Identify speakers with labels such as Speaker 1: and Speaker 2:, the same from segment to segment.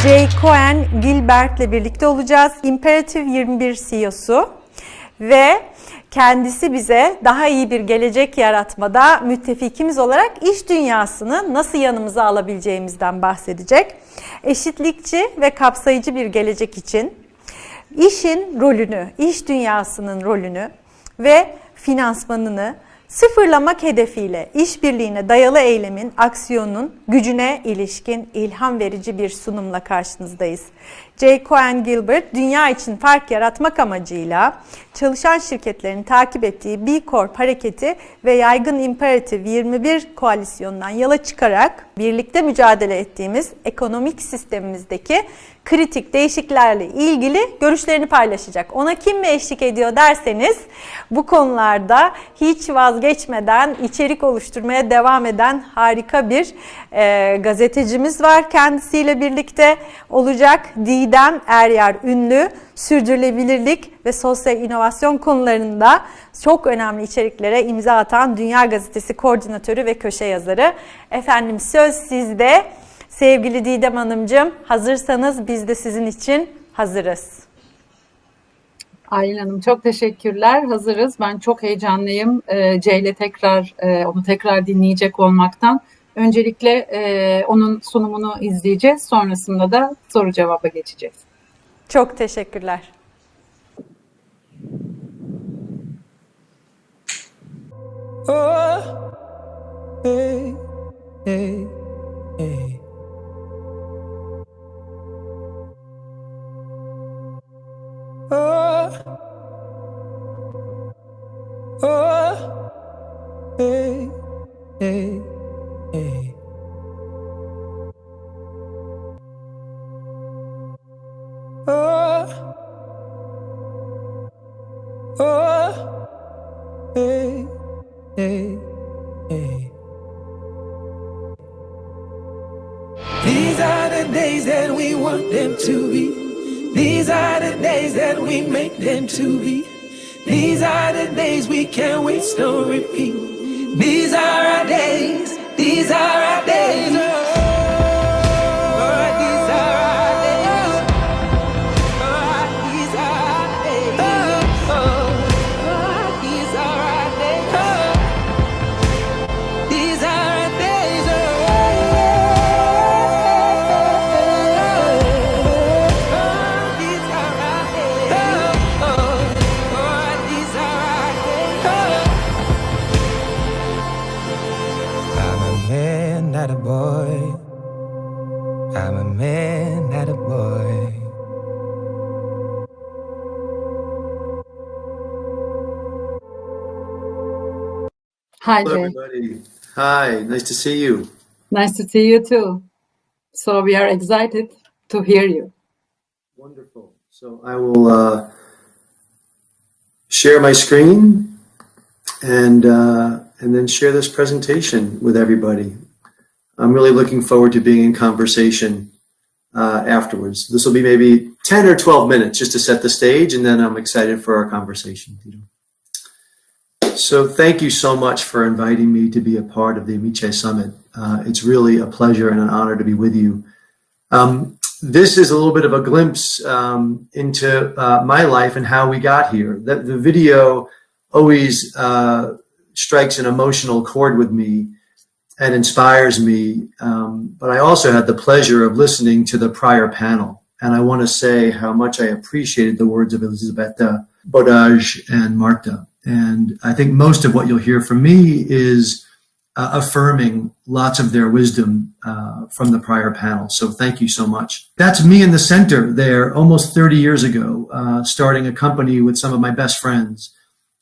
Speaker 1: Jay Cohen Gilbert'le birlikte olacağız. Imperative 21 CEO'su ve kendisi bize daha iyi bir gelecek yaratmada müttefikimiz olarak iş dünyasını nasıl yanımıza alabileceğimizden bahsedecek. Eşitlikçi ve kapsayıcı bir gelecek için işin rolünü, iş dünyasının rolünü ve finansmanını sıfırlamak hedefiyle işbirliğine dayalı eylemin, aksiyonun gücüne ilişkin ilham verici bir sunumla karşınızdayız. Jay Cohen Gilbert, dünya için fark yaratmak amacıyla çalışan şirketlerin takip ettiği B Corp hareketi ve yaygın Imperative 21 koalisyonundan yola çıkarak birlikte mücadele ettiğimiz ekonomik sistemimizdeki kritik değişikliklerle ilgili görüşlerini paylaşacak. Ona kim mi eşlik ediyor derseniz bu konularda hiç vazgeçmeden içerik oluşturmaya devam eden harika bir gazetecimiz var. Kendisiyle birlikte olacak. Didem Eryar Ünlü, sürdürülebilirlik ve sosyal inovasyon konularında çok önemli içeriklere imza atan Dünya Gazetesi koordinatörü ve köşe yazarı. Efendim söz sizde. Sevgili Didem Hanımcığım, hazırsanız biz de sizin için hazırız.
Speaker 2: Aylin Hanım çok teşekkürler. Hazırız. Ben çok heyecanlıyım. Ceyle onu tekrar dinleyecek olmaktan. Öncelikle onun sunumunu izleyeceğiz. Sonrasında da soru cevaba geçeceğiz.
Speaker 1: Çok teşekkürler.
Speaker 3: Oh, hey, hey, hey. Oh, oh, hey, hey, hey. Oh, oh, hey, hey, hey. These are the days that we want them to be. These are the days that we make them to be. These are the days we can't waste or repeat. These are our days. These are our days. Oh, these are our days. Oh, these are our days. Oh, these are our days. These are our days. Not a boy. I'm a man, not a boy.
Speaker 2: Hi,
Speaker 4: Hello,
Speaker 2: Jay.
Speaker 4: everybody. Hi, nice to see you.
Speaker 2: Nice to see you too. So we are excited to hear you.
Speaker 4: Wonderful. So I will share my screen and then share this presentation with everybody. I'm really looking forward to being in conversation afterwards. This will be maybe 10 or 12 minutes just to set the stage, and then I'm excited for our conversation. So thank you so much for inviting me to be a part of the Amiche Summit. It's really a pleasure and an honor to be with you. This is a little bit of a glimpse into my life and how we got here. The video always strikes an emotional chord with me and inspires me. But I also had the pleasure of listening to the prior panel. And I want to say how much I appreciated the words of Elisabetta, Bodage, and Marta. And I think most of what you'll hear from me is affirming lots of their wisdom from the prior panel. So thank you so much. That's me in the center there almost 30 years ago, starting a company with some of my best friends,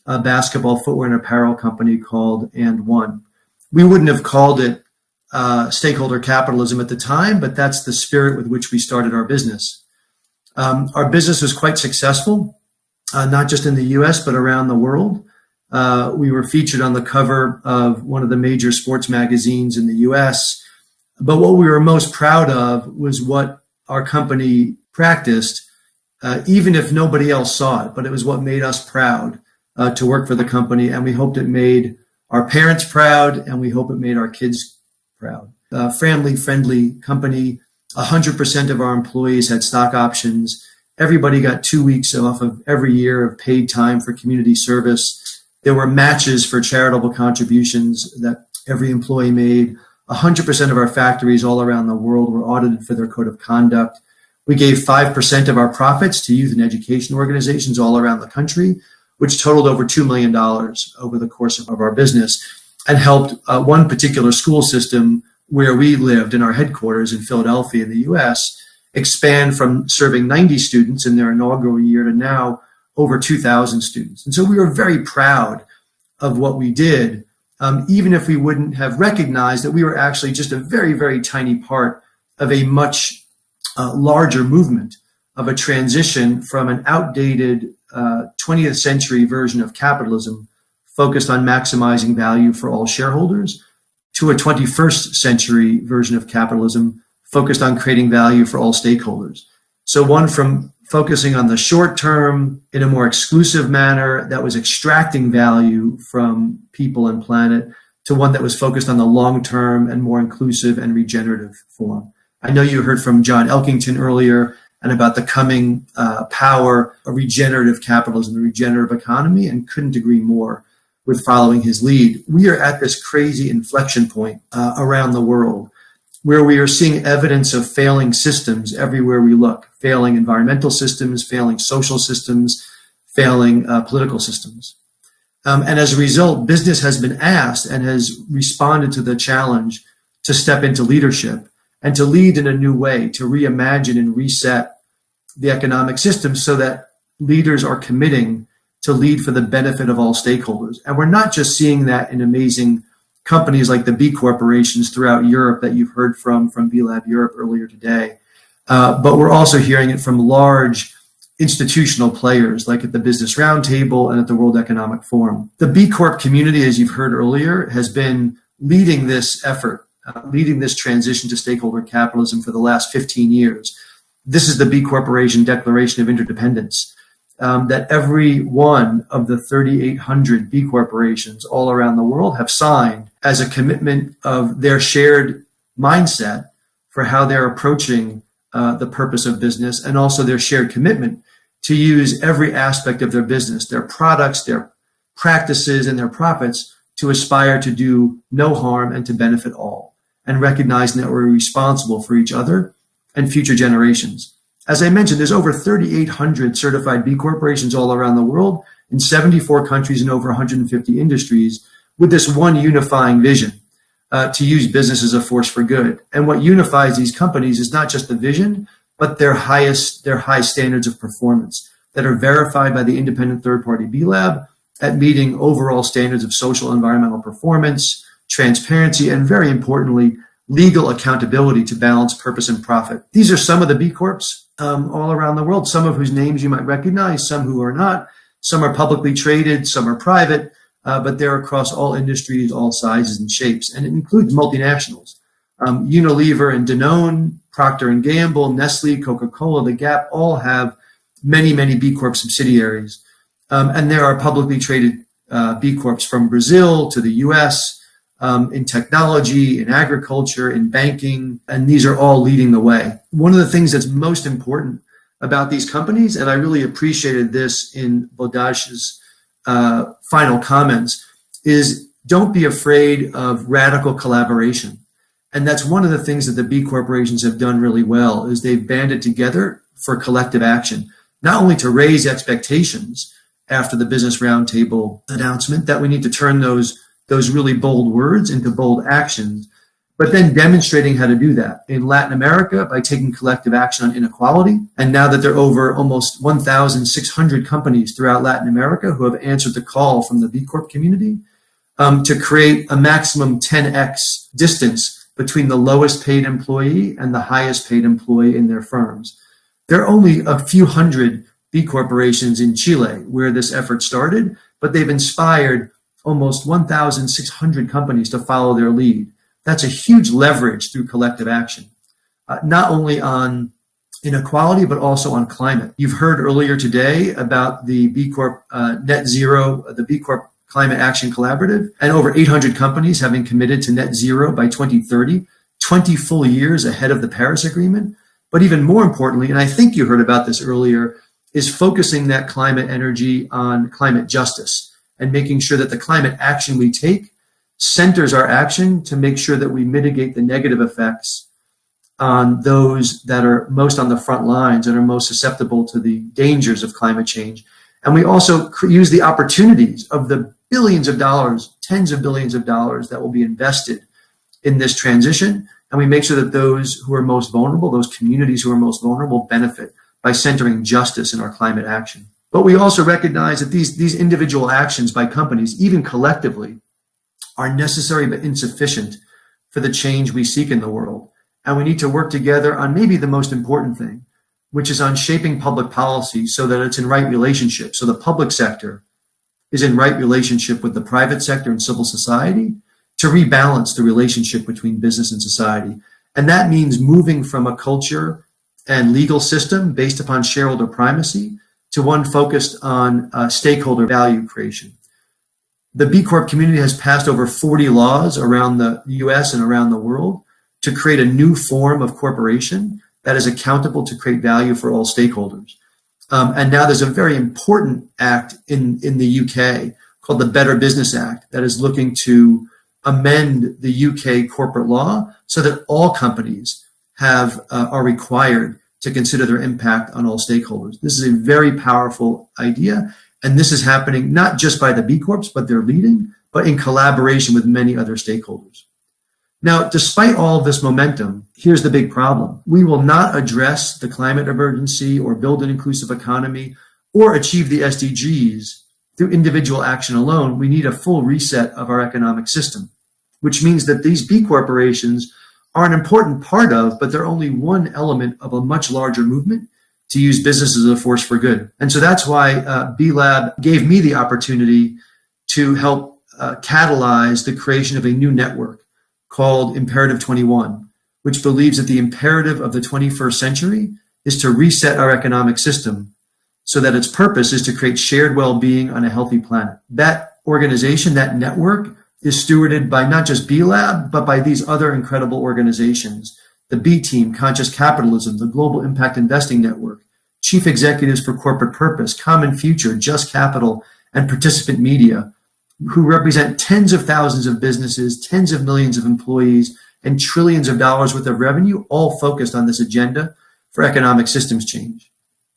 Speaker 4: a basketball footwear and apparel company called And One. We wouldn't have called it stakeholder capitalism at the time, but that's the spirit with which we started our business. Our business was quite successful, not just in the US, but around the world. We were featured on the cover of one of the major sports magazines in the US. But what we were most proud of was what our company practiced, even if nobody else saw it, but it was what made us proud to work for the company. And we hoped it made our parents proud, and we hope it made our kids proud. Family-friendly company, 100% of our employees had stock options. Everybody got 2 weeks off of every year of paid time for community service. There were matches for charitable contributions that every employee made. 100% of our factories all around the world were audited for their code of conduct. We gave 5% of our profits to youth and education organizations all around the country, which totaled over $2 million over the course of our business, and helped one particular school system where we lived in our headquarters in Philadelphia in the US expand from serving 90 students in their inaugural year to now over 2,000 students. And so we were very proud of what we did, even if we wouldn't have recognized that we were actually just a very, very tiny part of a much larger movement of a transition from an outdated 20th century version of capitalism focused on maximizing value for all shareholders to a 21st century version of capitalism focused on creating value for all stakeholders. So one from focusing on the short term in a more exclusive manner that was extracting value from people and planet to one that was focused on the long term and more inclusive and regenerative form. I know you heard from John Elkington earlier and about the coming power of regenerative capitalism, the regenerative economy, and couldn't agree more with following his lead. We are at this crazy inflection point around the world where we are seeing evidence of failing systems everywhere we look, failing environmental systems, failing social systems, failing political systems. And as a result, business has been asked and has responded to the challenge to step into leadership and to lead in a new way, to reimagine and reset the economic system so that leaders are committing to lead for the benefit of all stakeholders. And we're not just seeing that in amazing companies like the B corporations throughout Europe that you've heard from B Lab Europe earlier today, but we're also hearing it from large institutional players like at the Business Roundtable and at the World Economic Forum. The B Corp community, as you've heard earlier, has been leading this effort, leading this transition to stakeholder capitalism for the last 15 years. This is the B Corporation Declaration of Interdependence that every one of the 3,800 B corporations all around the world have signed as a commitment of their shared mindset for how they're approaching the purpose of business, and also their shared commitment to use every aspect of their business, their products, their practices, and their profits to aspire to do no harm and to benefit all, and recognizing that we're responsible for each other and future generations. As I mentioned, there's over 3,800 certified B corporations all around the world in 74 countries and over 150 industries with this one unifying vision to use business as a force for good. And what unifies these companies is not just the vision, but their high standards of performance that are verified by the independent third-party B Lab at meeting overall standards of social and environmental performance, transparency, and very importantly, legal accountability to balance purpose and profit. These are some of the B Corps all around the world, some of whose names you might recognize, some who are not. Some are publicly traded, some are private, but they're across all industries, all sizes and shapes, and it includes multinationals. Unilever and Danone, Procter & Gamble, Nestle, Coca-Cola, The Gap, all have many, many B Corp subsidiaries. And there are publicly traded B Corps from Brazil to the US, in technology, in agriculture, in banking, and these are all leading the way. One of the things that's most important about these companies, and I really appreciated this in Bodash's final comments, is don't be afraid of radical collaboration. And that's one of the things that the B corporations have done really well, is they've banded together for collective action, not only to raise expectations after the Business Roundtable announcement that we need to turn those really bold words into bold actions, but then demonstrating how to do that in Latin America by taking collective action on inequality. And now that there are over almost 1,600 companies throughout Latin America who have answered the call from the B Corp community to create a maximum 10x distance between the lowest paid employee and the highest paid employee in their firms. There are only a few hundred B corporations in Chile where this effort started, but they've inspired almost 1,600 companies to follow their lead. That's a huge leverage through collective action, not only on inequality, but also on climate. You've heard earlier today about the B Corp Net Zero, the B Corp Climate Action Collaborative, and over 800 companies having committed to net zero by 2030, 20 full years ahead of the Paris Agreement. But even more importantly, and I think you heard about this earlier, is focusing that climate energy on climate justice and making sure that the climate action we take centers our action to make sure that we mitigate the negative effects on those that are most on the front lines and are most susceptible to the dangers of climate change. And we also use the opportunities of the billions of dollars, tens of billions of dollars that will be invested in this transition. And we make sure that those who are most vulnerable, those communities who are most vulnerable, benefit by centering justice in our climate action. But we also recognize that these individual actions by companies, even collectively, are necessary but insufficient for the change we seek in the world. And we need to work together on maybe the most important thing, which is on shaping public policy so that it's in right relationship. So the public sector is in right relationship with the private sector and civil society to rebalance the relationship between business and society. And that means moving from a culture and legal system based upon shareholder primacy to one focused on stakeholder value creation. The B Corp community has passed over 40 laws around the US and around the world to create a new form of corporation that is accountable to create value for all stakeholders. And now there's a very important act in the UK called the Better Business Act that is looking to amend the UK corporate law so that all companies are required to consider their impact on all stakeholders. This is a very powerful idea. And this is happening not just by the B Corps, but they're leading, but in collaboration with many other stakeholders. Now, despite all of this momentum, here's the big problem. We will not address the climate emergency or build an inclusive economy or achieve the SDGs through individual action alone. We need a full reset of our economic system, which means that these B corporations are an important part of, but they're only one element of a much larger movement to use business as a force for good. And so that's why B Lab gave me the opportunity to help catalyze the creation of a new network called Imperative 21, which believes that the imperative of the 21st century is to reset our economic system so that its purpose is to create shared well-being on a healthy planet. That organization, that network, is stewarded by not just B Lab, but by these other incredible organizations: the B Team, Conscious Capitalism, the Global Impact Investing Network, Chief Executives for Corporate Purpose, Common Future, Just Capital, and Participant Media, who represent tens of thousands of businesses, tens of millions of employees, and trillions of dollars worth of revenue, all focused on this agenda for economic systems change.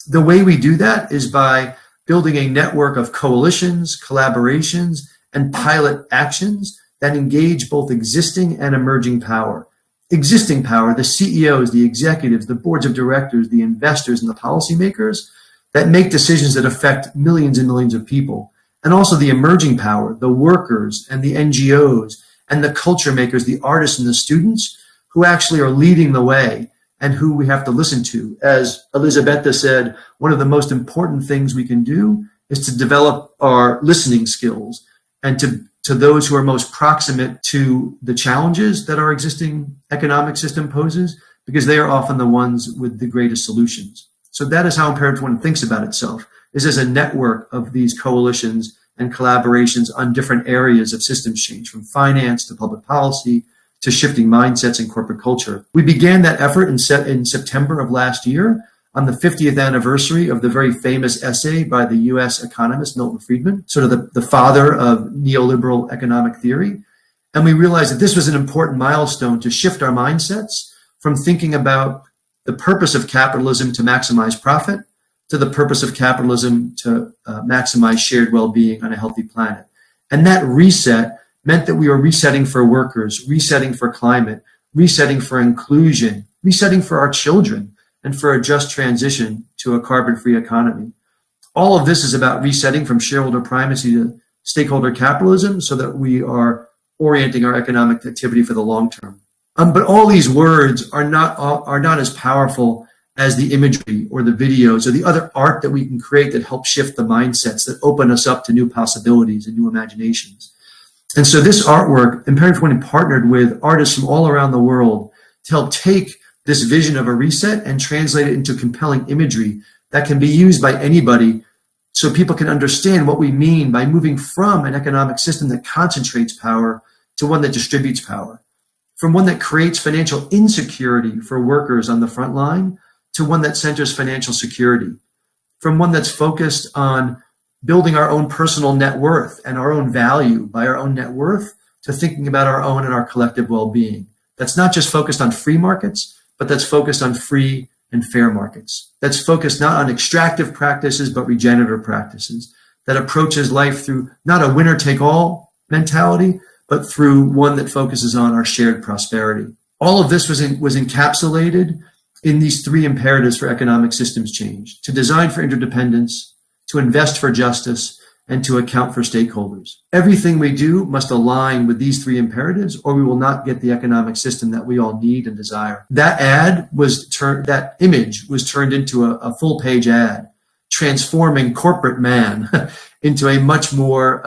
Speaker 4: The way we do that is by building a network of coalitions, collaborations, and pilot actions that engage both existing and emerging power. Existing power, the CEOs, the executives, the boards of directors, the investors, and the policymakers that make decisions that affect millions and millions of people. And also the emerging power, the workers and the NGOs and the culture makers, the artists and the students who actually are leading the way and who we have to listen to. As Elisabetta said, one of the most important things we can do is to develop our listening skills and to those who are most proximate to the challenges that our existing economic system poses, because they are often the ones with the greatest solutions. So that is how Imperative 21 thinks about itself, is as a network of these coalitions and collaborations on different areas of systems change, from finance to public policy to shifting mindsets and corporate culture. We began that effort in September of last year on the 50th anniversary of the very famous essay by the US economist Milton Friedman, sort of the father of neoliberal economic theory. And we realized that this was an important milestone to shift our mindsets from thinking about the purpose of capitalism to maximize profit to the purpose of capitalism to maximize shared well-being on a healthy planet. And that reset meant that we were resetting for workers, resetting for climate, resetting for inclusion, resetting for our children, and for a just transition to a carbon-free economy. All of this is about resetting from shareholder primacy to stakeholder capitalism so that we are orienting our economic activity for the long term. But all these words are not as powerful as the imagery or the videos or the other art that we can create that help shift the mindsets, that open us up to new possibilities and new imaginations. And so this artwork, Imperative 21 partnered with artists from all around the world to help take this vision of a reset and translate it into compelling imagery that can be used by anybody so people can understand what we mean by moving from an economic system that concentrates power to one that distributes power. from one that creates financial insecurity for workers on the front line to one that centers financial security, from one that's focused on building our own personal net worth and our own value by our own net worth to thinking about our own and our collective well-being. That's not just focused on free markets, but that's focused on free and fair markets. That's focused not on extractive practices, but regenerative practices. That approaches life through not a winner-take-all mentality, but through one that focuses on our shared prosperity. All of this was encapsulated in these three imperatives for economic systems change: to design for interdependence, to invest for justice, and to account for stakeholders. Everything we do must align with these three imperatives, or we will not get the economic system that we all need and desire. That image was turned into a full-page ad, transforming corporate man into a much more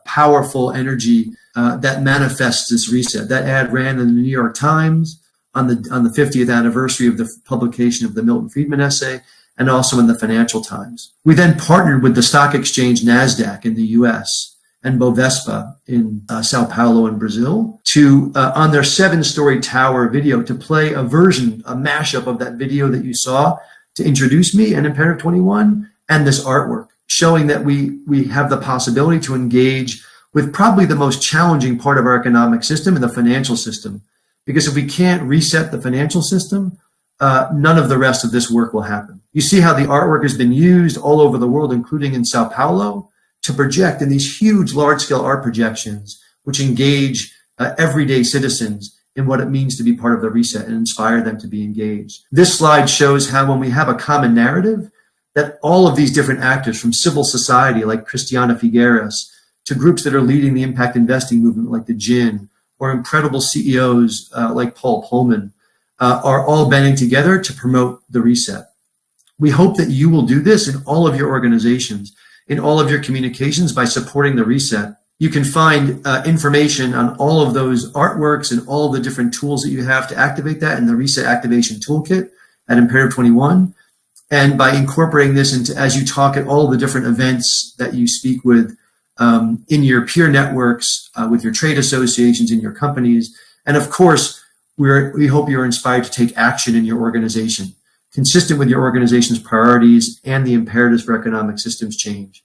Speaker 4: powerful energy that manifests this reset. That ad ran in the New York Times on the 50th anniversary of the publication of the Milton Friedman essay, and also in the Financial Times. We then partnered with the stock exchange NASDAQ in the US and Bovespa in Sao Paulo in Brazil to, on their 7-story tower video, to play a mashup of that video that you saw to introduce me and Imperative 21 and this artwork, showing that we have the possibility to engage with probably the most challenging part of our economic system and the financial system. Because if we can't reset the financial system, none of the rest of this work will happen. You see how the artwork has been used all over the world, including in Sao Paulo, to project in these huge, large-scale art projections, which engage everyday citizens in what it means to be part of the reset and inspire them to be engaged. This slide shows how when we have a common narrative, that all of these different actors, from civil society like Christiana Figueres to groups that are leading the impact investing movement like the GIN, or incredible CEOs like Paul Pullman, are all banding together to promote the reset. We hope that you will do this in all of your organizations, in all of your communications by supporting the reset. You can find information on all of those artworks and all of the different tools that you have to activate that in the Reset Activation Toolkit at Imperative 21. And by incorporating this into, as you talk at all of the different events that you speak with in your peer networks, with your trade associations, in your companies. And of course, we hope you're inspired to take action in your organization, consistent with your organization's priorities and the imperatives for economic systems change,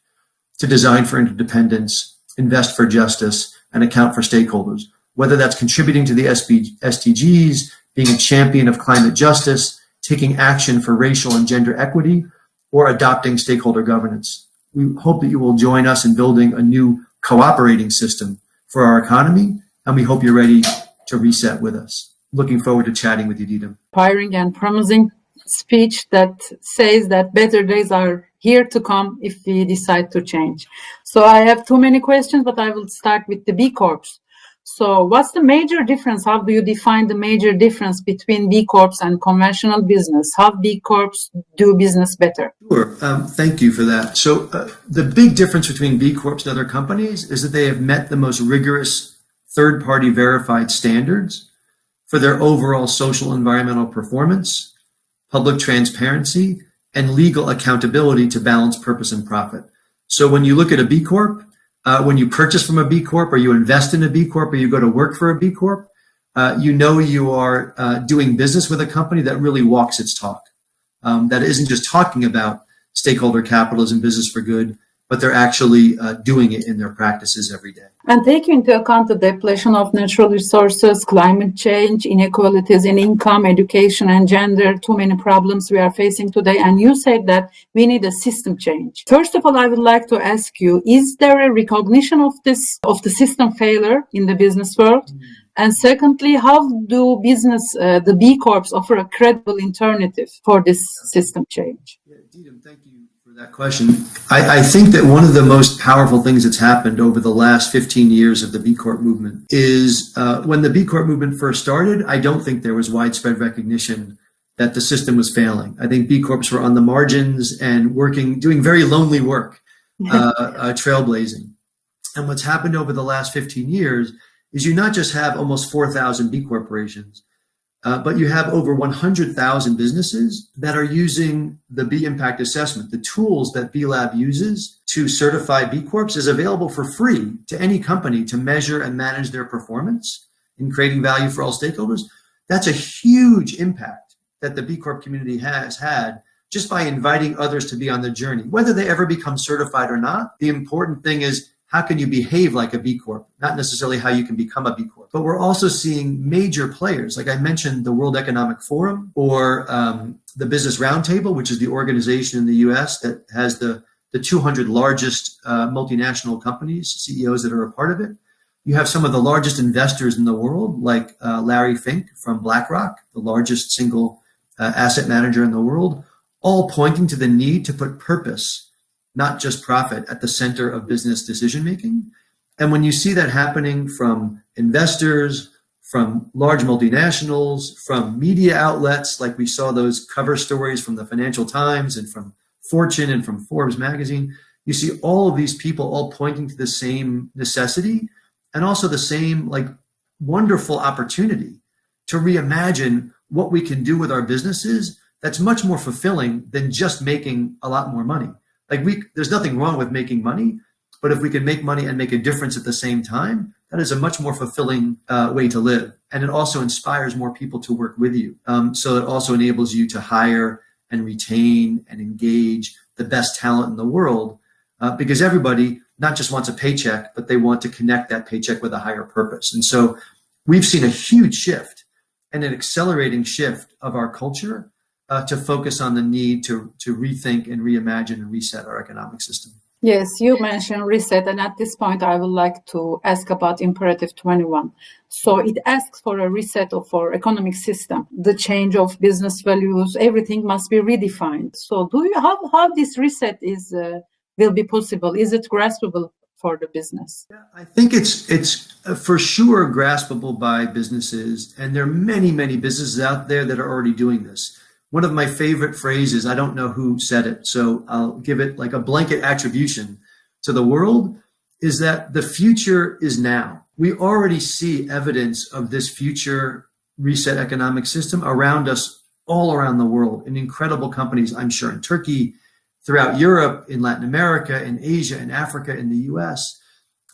Speaker 4: to design for interdependence, invest for justice, and account for stakeholders, whether that's contributing to the SDGs, being a champion of climate justice, taking action for racial and gender equity, or adopting stakeholder governance. We hope that you will join us in building a new cooperating system for our economy, and we hope you're ready to reset with us. Looking forward to chatting with you, Didem.
Speaker 2: Inspiring and promising speech that says that better days are here to come if we decide to change. So I have too many questions, but I will start with the B Corps. So what's the major difference? How do you define the major difference between B Corps and conventional business? How B Corps do business better?
Speaker 4: Sure. Thank you for that. So the big difference between B Corps and other companies is that they have met the most rigorous third-party verified standards for their overall social environmental performance, public transparency, and legal accountability to balance purpose and profit. So when you look at a B Corp, when you purchase from a B Corp, or you invest in a B Corp, or you go to work for a B Corp, you know you are doing business with a company that really walks its talk. That isn't just talking about stakeholder capitalism, business for good, but they're actually doing it in their practices every day.
Speaker 2: And taking into account the depletion of natural resources, climate change, inequalities in income, education, and gender, too many problems we are facing today. And you said that we need a system change. First of all, I would like to ask you, is there a recognition of the system failure in the business world? And secondly, how do the B Corps offer a credible alternative for this system change?
Speaker 4: Yeah, Didem, thank you for that question. I think that one of the most powerful things that's happened over the last 15 years of the B Corp movement is when the B Corp movement first started, I don't think there was widespread recognition that the system was failing. I think B Corps were on the margins and doing very lonely work, trailblazing. And what's happened over the last 15 years is you not just have almost 4,000 B corporations, but you have over 100,000 businesses that are using the B Impact Assessment. The tools that B Lab uses to certify B Corps is available for free to any company to measure and manage their performance in creating value for all stakeholders, that's a huge impact that the B Corp community has had just by inviting others to be on the journey. Whether they ever become certified or not, the important thing is how can you behave like a B Corp, not necessarily how you can become a B Corp. But we're also seeing major players, like I mentioned, the World Economic Forum or the Business Roundtable, which is the organization in the US that has the 200 largest multinational companies, CEOs that are a part of it. You have some of the largest investors in the world, like Larry Fink from BlackRock, the largest single asset manager in the world, all pointing to the need to put purpose, not just profit, at the center of business decision-making. And when you see that happening from investors, from large multinationals, from media outlets, like we saw those cover stories from the Financial Times and from Fortune and from Forbes magazine, you see all of these people all pointing to the same necessity and also the same like wonderful opportunity to reimagine what we can do with our businesses that's much more fulfilling than just making a lot more money. Like there's nothing wrong with making money, but if we can make money and make a difference at the same time, that is a much more fulfilling way to live. And it also inspires more people to work with you. So it also enables you to hire and retain and engage the best talent in the world because everybody not just wants a paycheck, but they want to connect that paycheck with a higher purpose. And so we've seen a huge shift and an accelerating shift of our culture to focus on the need to rethink and reimagine and reset our economic system.
Speaker 2: Yes, you mentioned reset, and at this point, I would like to ask about Imperative 21. So it asks for a reset of our economic system, the change of business values, everything must be redefined. So how this reset will be possible? Is it graspable for the business?
Speaker 4: Yeah, I think it's for sure graspable by businesses, and there are many, many businesses out there that are already doing this. One of my favorite phrases, I don't know who said it, so I'll give it like a blanket attribution to the world, is that the future is now. We already see evidence of this future reset economic system around us, all around the world, in incredible companies, I'm sure in Turkey, throughout Europe, in Latin America, in Asia, in Africa, in the US.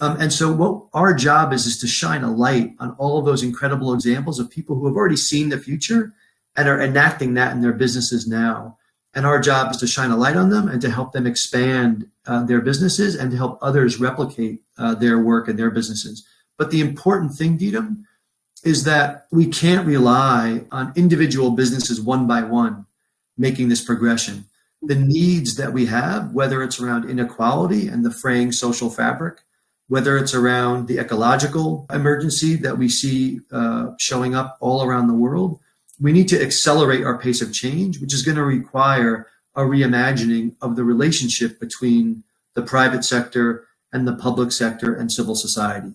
Speaker 4: And so what our job is to shine a light on all of those incredible examples of people who have already seen the future and are enacting that in their businesses now. And our job is to shine a light on them and to help them expand their businesses and to help others replicate their work and their businesses. But the important thing, Didem, is that we can't rely on individual businesses one by one making this progression. The needs that we have, whether it's around inequality and the fraying social fabric, whether it's around the ecological emergency that we see showing up all around the world, we need to accelerate our pace of change, which is going to require a reimagining of the relationship between the private sector and the public sector and civil society.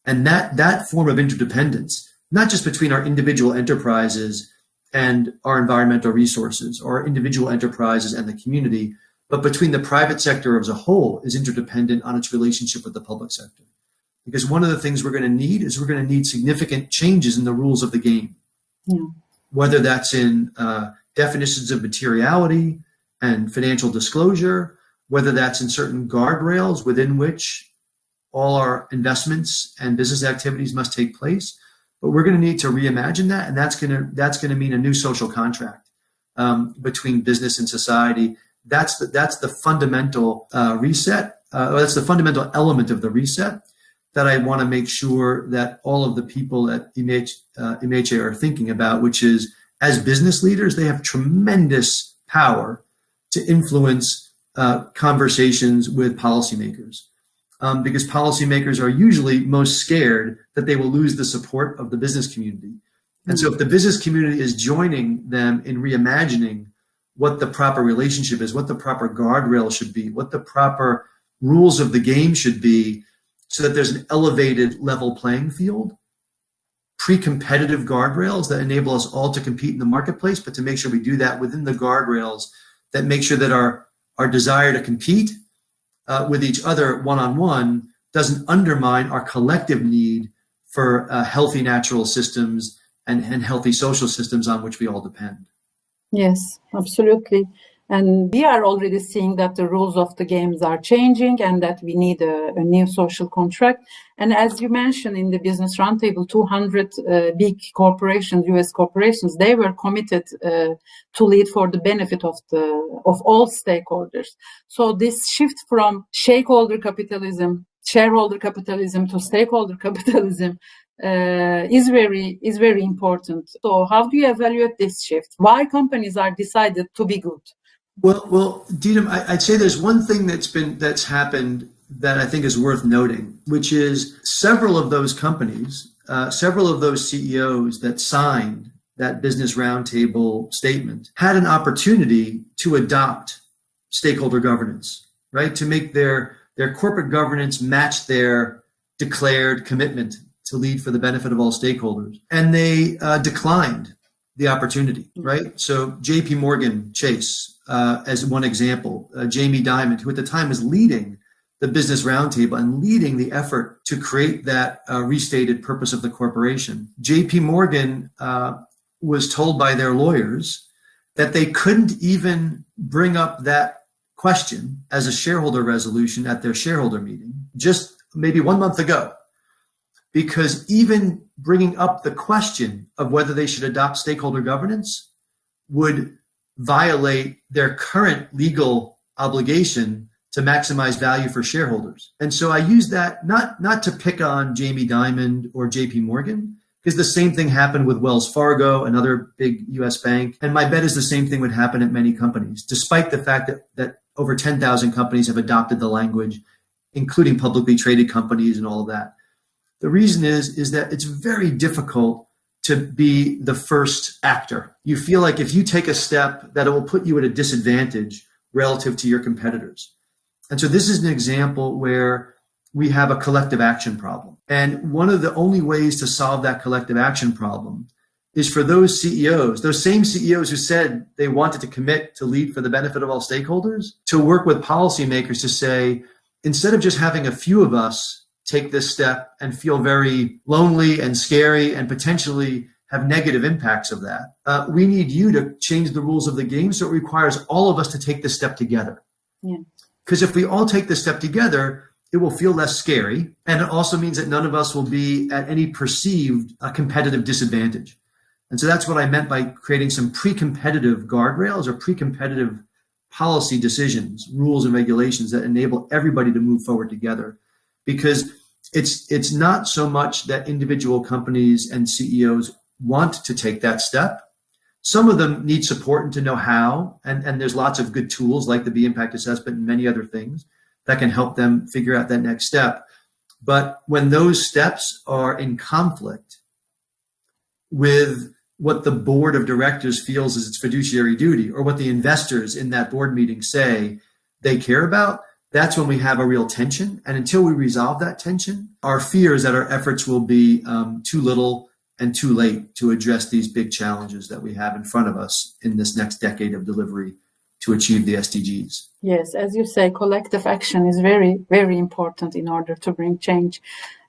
Speaker 4: And that form of interdependence, not just between our individual enterprises and our environmental resources, or our individual enterprises and the community, but between the private sector as a whole, is interdependent on its relationship with the public sector. Because one of the things we're going to need significant changes in the rules of the game. Yeah. Whether that's in definitions of materiality and financial disclosure, whether that's in certain guardrails within which all our investments and business activities must take place. But we're going to need to reimagine that, and that's going to mean a new social contract between business and society. That's the fundamental reset. That's the fundamental element of the reset that I want to make sure that all of the people at IMECE are thinking about, which is, as business leaders, they have tremendous power to influence conversations with policymakers. Because policymakers are usually most scared that they will lose the support of the business community. And so if the business community is joining them in reimagining what the proper relationship is, what the proper guardrail should be, what the proper rules of the game should be, so that there's an elevated level playing field, pre-competitive guardrails that enable us all to compete in the marketplace, but to make sure we do that within the guardrails that make sure that our desire to compete with each other one-on-one doesn't undermine our collective need for healthy natural systems and healthy social systems on which we all depend.
Speaker 2: Yes, absolutely. And we are already seeing that the rules of the games are changing and that we need a new social contract. And as you mentioned in the Business Roundtable, 200 big corporations, US corporations, they were committed to lead for the benefit of all stakeholders. So this shift from shareholder capitalism to stakeholder capitalism is very important. So how do you evaluate this shift? Why companies are decided to be good?
Speaker 4: Well, Didem, I'd say there's one thing that's happened that I think is worth noting, which is several of those companies, several of those CEOs that signed that Business Roundtable statement had an opportunity to adopt stakeholder governance, right? To make their corporate governance match their declared commitment to lead for the benefit of all stakeholders. And they declined the opportunity, right? So JP Morgan Chase, as one example, Jamie Dimon, who at the time was leading the Business Roundtable and leading the effort to create that restated purpose of the corporation. JP Morgan was told by their lawyers that they couldn't even bring up that question as a shareholder resolution at their shareholder meeting just maybe 1 month ago, because even bringing up the question of whether they should adopt stakeholder governance would violate their current legal obligation to maximize value for shareholders. And so I use that not to pick on Jamie Dimon or JP Morgan, because the same thing happened with Wells Fargo, another big US bank. And my bet is the same thing would happen at many companies, despite the fact that over 10,000 companies have adopted the language, including publicly traded companies and all of that. The reason is that it's very difficult to be the first actor. You feel like if you take a step that it will put you at a disadvantage relative to your competitors. And so this is an example where we have a collective action problem. And one of the only ways to solve that collective action problem is for those CEOs, those same CEOs who said they wanted to commit to lead for the benefit of all stakeholders, to work with policymakers to say, instead of just having a few of us take this step and feel very lonely and scary and potentially have negative impacts of that, we need you to change the rules of the game. So it requires all of us to take this step together. Because if we all take this step together, it will feel less scary. And it also means that none of us will be at any perceived competitive disadvantage. And so that's what I meant by creating some pre-competitive guardrails or pre-competitive policy decisions, rules and regulations that enable everybody to move forward together. Because it's not so much that individual companies and CEOs want to take that step. Some of them need support and to know how, and there's lots of good tools like the B Impact Assessment and many other things that can help them figure out that next step. But when those steps are in conflict with what the board of directors feels is its fiduciary duty, or what the investors in that board meeting say they care about, that's when we have a real tension. And until we resolve that tension, our fear is that our efforts will be too little and too late to address these big challenges that we have in front of us in this next decade of delivery to achieve the SDGs.
Speaker 2: Yes, as you say, collective action is very, very important in order to bring change.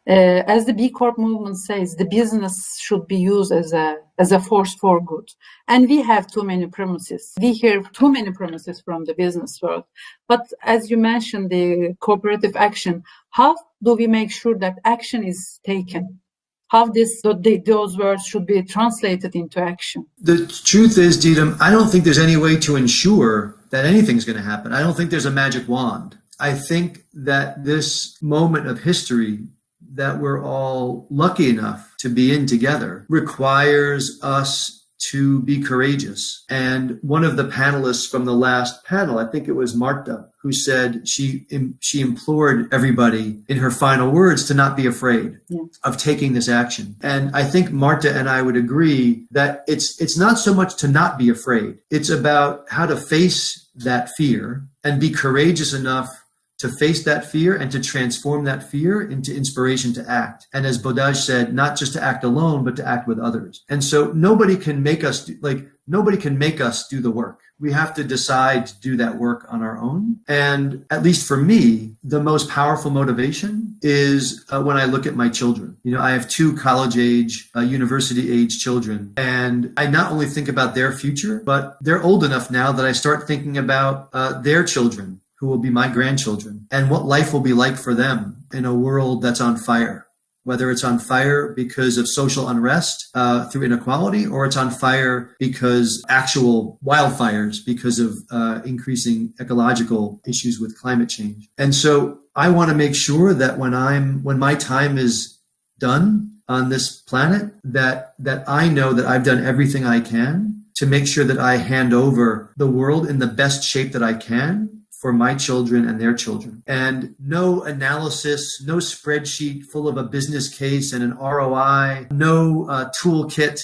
Speaker 2: As the B Corp movement says, the business should be used as a force for good. And we have too many promises. We hear too many promises from the business world. But as you mentioned, the cooperative action, how do we make sure that action is taken? How those words should be translated into action?
Speaker 4: The truth is, Didem, I don't think there's any way to ensure that anything's going to happen. I don't think there's a magic wand. I think that this moment of history that we're all lucky enough to be in together requires us to be courageous. And one of the panelists from the last panel, I think it was Marta, who said she implored everybody in her final words to not be afraid of taking this action. And I think Marta and I would agree that it's not so much to not be afraid. It's about how to face that fear and be courageous enough to face that fear and to transform that fear into inspiration to act. And as Bodaj said, not just to act alone, but to act with others. And so nobody can make us do the work. we have to decide to do that work on our own. And at least for me, the most powerful motivation is when I look at my children. You know, I have 2 college-age, university-age children, and I not only think about their future, but they're old enough now that I start thinking about their children, who will be my grandchildren, and what life will be like for them in a world that's on fire. Whether it's on fire because of social unrest through inequality, or it's on fire because actual wildfires because of increasing ecological issues with climate change. And so I want to make sure that when my time is done on this planet, that I know that I've done everything I can to make sure that I hand over the world in the best shape that I can for my children and their children. And no analysis, no spreadsheet full of a business case and an ROI, no toolkit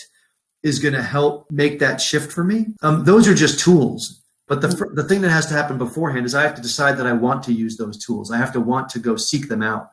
Speaker 4: is going to help make that shift for me. Those are just tools. But the thing that has to happen beforehand is I have to decide that I want to use those tools. I have to want to go seek them out.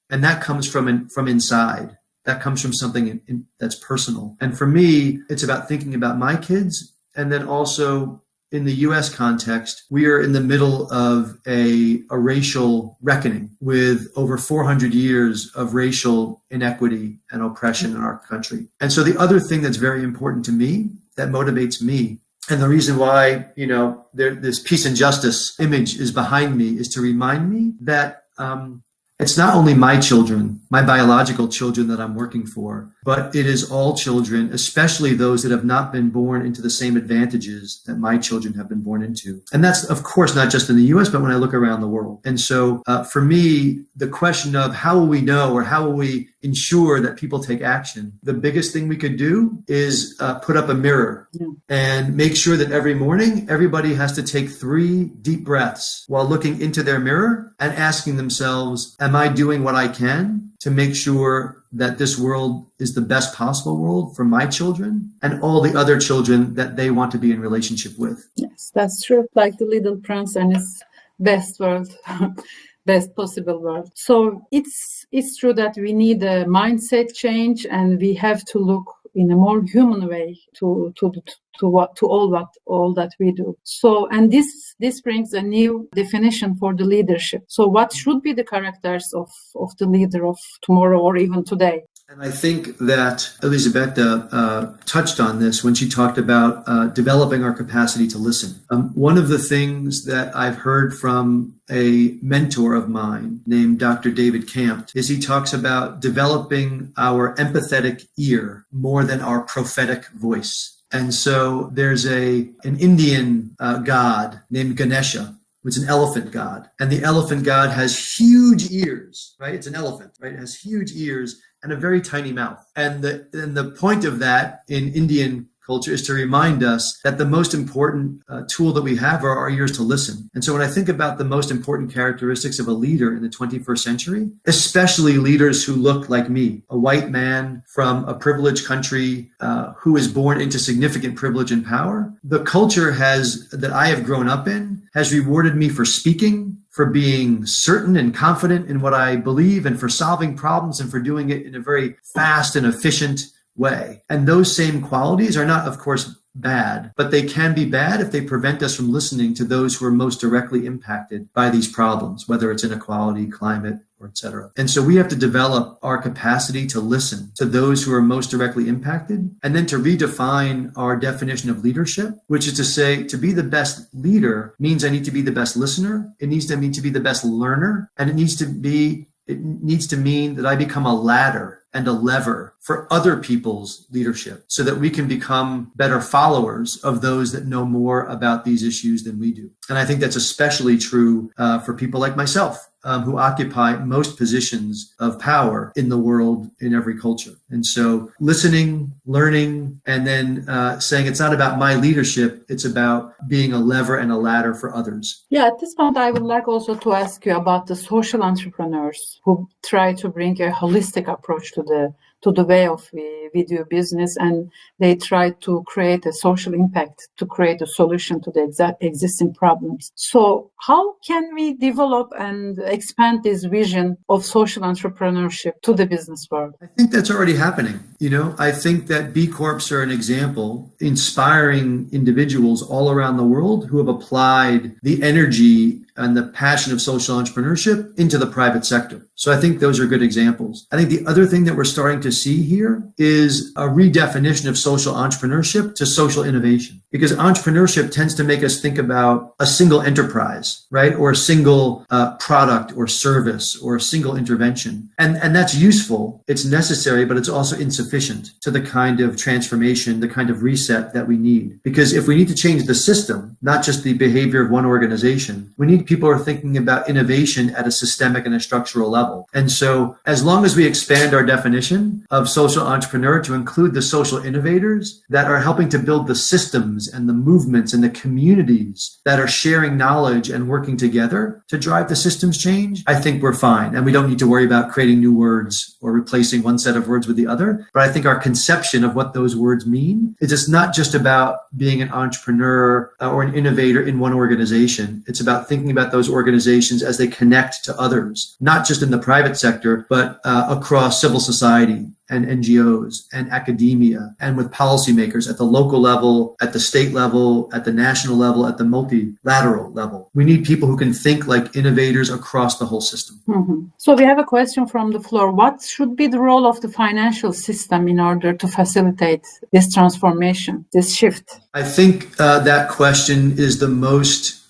Speaker 4: And that comes from inside. That comes from something that's personal. And for me, it's about thinking about my kids, and then also in the U.S. context, we are in the middle of a racial reckoning with over 400 years of racial inequity and oppression in our country. And so the other thing that's very important to me, that motivates me, and the reason why, you know, this peace and justice image is behind me, is to remind me that it's not only my children, my biological children that I'm working for, but it is all children, especially those that have not been born into the same advantages that my children have been born into. And that's, of course, not just in the US, but when I look around the world. And so for me, the question of how will we know, or how will we ensure that people take action, the biggest thing we could do is put up a mirror and make sure that every morning, everybody has to take 3 deep breaths while looking into their mirror and asking themselves, am I doing what I can to make sure that this world is the best possible world for my children and all the other children that they want to be in relationship with?
Speaker 2: Yes, that's true. Like the Little Prince and his best world, best possible world. So it's true that we need a mindset change, and we have to look in a more human way to all that we do. So, and this brings a new definition for the leadership. So what should be the characters of the leader of tomorrow, or even today?
Speaker 4: And I think that Elisabetta touched on this when she talked about developing our capacity to listen. One of the things that I've heard from a mentor of mine named Dr. David Camp is he talks about developing our empathetic ear more than our prophetic voice. And so there's an Indian god named Ganesha. It's an elephant god. And the elephant god has huge ears, right? It's an elephant, right? It has huge ears and a very tiny mouth. And the point of that in Indian culture is to remind us that the most important tool that we have are our ears to listen. And so when I think about the most important characteristics of a leader in the 21st century, especially leaders who look like me, a white man from a privileged country who is born into significant privilege and power, the culture that I have grown up in has rewarded me for speaking, for being certain and confident in what I believe, and for solving problems, and for doing it in a very fast and efficient way. And those same qualities are not, of course, bad, but they can be bad if they prevent us from listening to those who are most directly impacted by these problems, whether it's inequality, climate, or et cetera. And so we have to develop our capacity to listen to those who are most directly impacted, and then to redefine our definition of leadership, which is to say, to be the best leader means I need to be the best listener. It needs to mean to be the best learner. And it needs to mean that I become a ladder and a lever for other people's leadership, so that we can become better followers of those that know more about these issues than we do. And I think that's especially true for people like myself, who occupy most positions of power in the world, in every culture. And so listening, learning, and then saying it's not about my leadership, it's about being a lever and a ladder for others.
Speaker 2: Yeah, at this point, I would like also to ask you about the social entrepreneurs who try to bring a holistic approach to to the way of we do business, and they try to create a social impact, to create a solution to the existing problems. So how can we develop and expand this vision of social entrepreneurship to the business world?
Speaker 4: I think that's already happening. I think that B Corps are an example, inspiring individuals all around the world who have applied the energy and the passion of social entrepreneurship into the private sector. So I think those are good examples. I think the other thing that we're starting to see here is a redefinition of social entrepreneurship to social innovation, because entrepreneurship tends to make us think about a single enterprise, right? Or a single product or service or a single intervention. And that's useful. It's necessary, but it's also insufficient to the kind of transformation, the kind of reset that we need. Because if we need to change the system, not just the behavior of one organization, we need people who are thinking about innovation at a systemic and a structural level. And so as long as we expand our definition of social entrepreneur to include the social innovators that are helping to build the systems and the movements and the communities that are sharing knowledge and working together to drive the systems change, I think we're fine. And we don't need to worry about creating new words or replacing one set of words with the other. But I think our conception of what those words mean is it's not just about being an entrepreneur or an innovator in one organization. It's about thinking about those organizations as they connect to others, not just in the private sector, but across civil society and NGOs and academia and with policymakers at the local level, at the state level, at the national level, at the multilateral level. We need people who can think like innovators across the whole system.
Speaker 2: Mm-hmm. So we have a question from the floor. What should be the role of the financial system in order to facilitate this transformation, this shift?
Speaker 4: I think that question is the most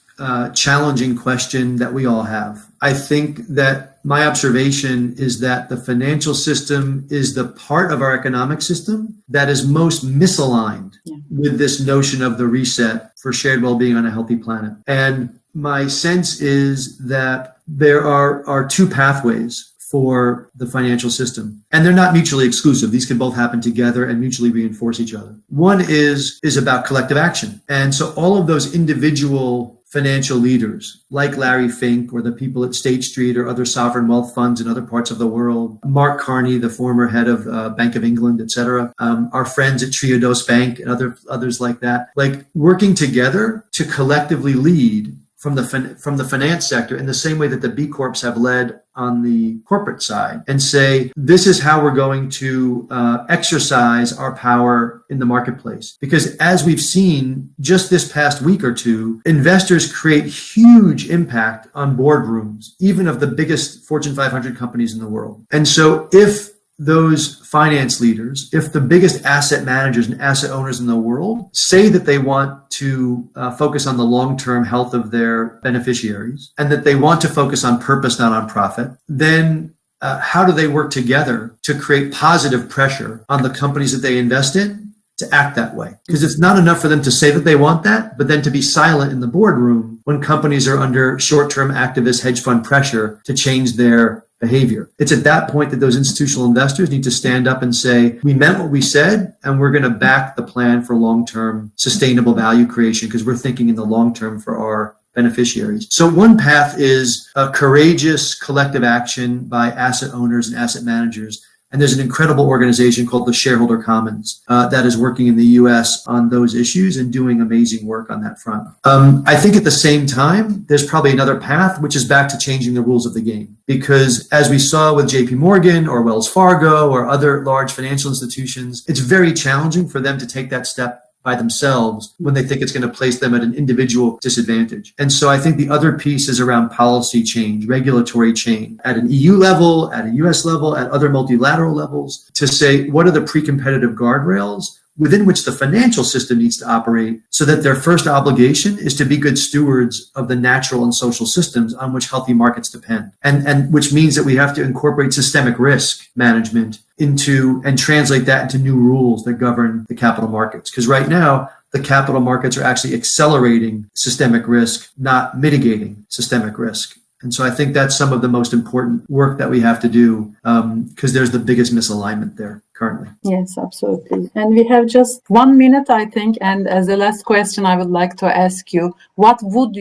Speaker 4: challenging question that we all have. I think that my observation is that the financial system is the part of our economic system that is most misaligned with this notion of the reset for shared well-being on a healthy planet. And my sense is that there are two pathways for the financial system, and they're not mutually exclusive. These can both happen together and mutually reinforce each other. One is about collective action. And so all of those individual financial leaders like Larry Fink or the people at State Street or other sovereign wealth funds in other parts of the world, Mark Carney, the former head of Bank of England, et cetera, our friends at Triodos Bank and others like that, like working together to collectively lead from the finance sector in the same way that the B Corps have led on the corporate side and say, this is how we're going to exercise our power in the marketplace. Because as we've seen just this past week or two, investors create huge impact on boardrooms, even of the biggest Fortune 500 companies in the world. And so if those finance leaders, if the biggest asset managers and asset owners in the world say that they want to focus on the long-term health of their beneficiaries and that they want to focus on purpose, not on profit, then how do they work together to create positive pressure on the companies that they invest in to act that way? Because it's not enough for them to say that they want that, but then to be silent in the boardroom when companies are under short-term activist hedge fund pressure to change their behavior. It's at that point that those institutional investors need to stand up and say, we meant what we said, and we're going to back the plan for long-term sustainable value creation because we're thinking in the long term for our beneficiaries. So one path is a courageous collective action by asset owners and asset managers. And there's an incredible organization called the Shareholder Commons that is working in the US on those issues and doing amazing work on that front. I think at the same time, there's probably another path, which is back to changing the rules of the game. Because as we saw with JP Morgan or Wells Fargo or other large financial institutions, it's very challenging for them to take that step by themselves when they think it's going to place them at an individual disadvantage. And so I think the other piece is around policy change, regulatory change at an EU level, at a US level, at other multilateral levels to say, what are the pre-competitive guardrails within which the financial system needs to operate so that their first obligation is to be good stewards of the natural and social systems on which healthy markets depend. And which means that we have to incorporate systemic risk management into and translate that into new rules that govern the capital markets. Because right now, the capital markets are actually accelerating systemic risk, not mitigating systemic risk. And so I think that's some of the most important work that we have to do because there's the biggest misalignment there currently.
Speaker 2: Yes, absolutely. And we have just 1 minute, I think. And as a last question, I would like to ask you, what would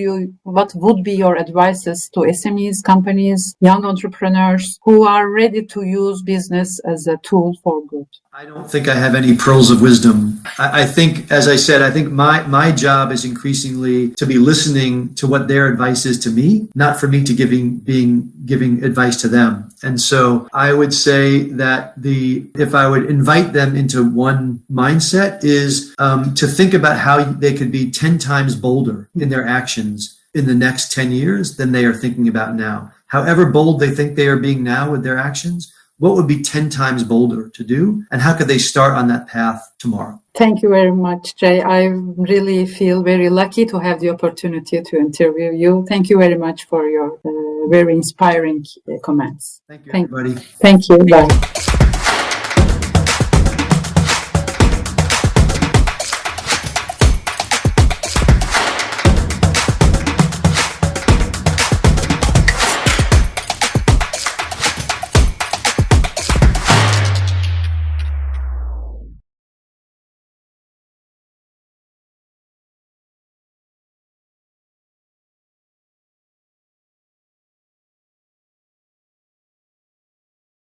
Speaker 2: be your advices to SMEs, companies, young entrepreneurs who are ready to use business as a tool for good?
Speaker 4: I don't think I have any pearls of wisdom. I think, as I said, I think my job is increasingly to be listening to what their advice is to me, not for me to giving advice to them. And so I would say that if I would invite them into one mindset is to think about how they could be 10 times bolder in their actions in the next 10 years than they are thinking about now. However bold they think they are being now with their actions, what would be 10 times bolder to do? And how could they start on that path tomorrow?
Speaker 2: Thank you very much, Jay. I really feel very lucky to have the opportunity to interview you. Thank you very much for your very inspiring comments.
Speaker 4: Thank you, everybody.
Speaker 2: Thank you. Bye.